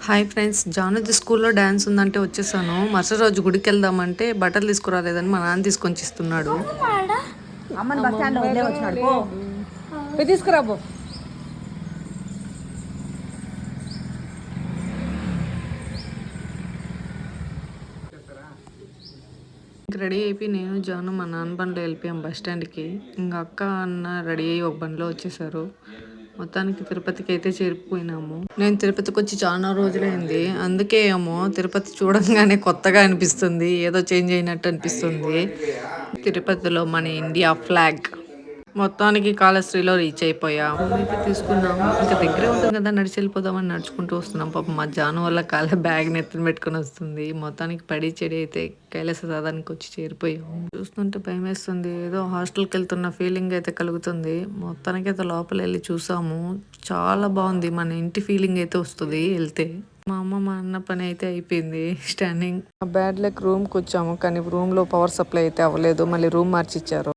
Hi friends, జానది స్కూల్లో dance ఉందంటే వచ్చేసాను. మరుసటి రోజు గుడికి వెళ్దామంటే బట్టలు తీసుకురాలేదని మా నాన్న తీసుకొని ఇస్తున్నాడు. అమ్మని బస్ స్టాండ్ వదిలే వచ్చినాడు తీసుకురాబో. రెడీ అయిపోయి నేను జాను మా నాన్న బండిలో వెళ్ళిపోయాం బస్ స్టాండ్కి. ఇంకా అక్క అన్న రెడీ అయ్యి ఒక బండిలో వచ్చేసారు. మొత్తానికి తిరుపతికి అయితే చేరిపోయినాము. నేను తిరుపతికి వచ్చి చాలా రోజులైంది, అందుకే ఏమో తిరుపతి చూడంగానే కొత్తగా అనిపిస్తుంది, ఏదో చేంజ్ అయినట్టు అనిపిస్తుంది. తిరుపతిలో మన ఇండియా ఫ్లాగ్. మొత్తానికి కాళశ్రీలో రీచ్ అయిపోయాం. అయితే తీసుకున్నాము, ఇంకా దగ్గరే ఉంటుంది కదా నడిచి వెళ్ళిపోదామని నడుచుకుంటూ వస్తున్నాం. పాపం మా జాను వల్ల కాలే బ్యాగ్ నెత్తిన పెట్టుకుని వస్తుంది. మొత్తానికి పడి చెడి అయితే కైలాస సాధానికి వచ్చి చేరిపోయాము. చూస్తుంటే భయం వేస్తుంది, ఏదో హాస్టల్కి వెళ్తున్న ఫీలింగ్ అయితే కలుగుతుంది. మొత్తానికి అయితే లోపల వెళ్ళి చూసాము, చాలా బాగుంది. మన ఇంటి ఫీలింగ్ అయితే వస్తుంది వెళ్తే. మా అమ్మ మా అన్న పని అయితే అయిపోయింది, స్టాండింగ్. బ్యాడ్ లక్ రూమ్కి వచ్చాము, కానీ రూమ్లో పవర్ సప్లై అయితే అవ్వలేదు, మళ్ళీ రూమ్ మార్చి ఇచ్చారు.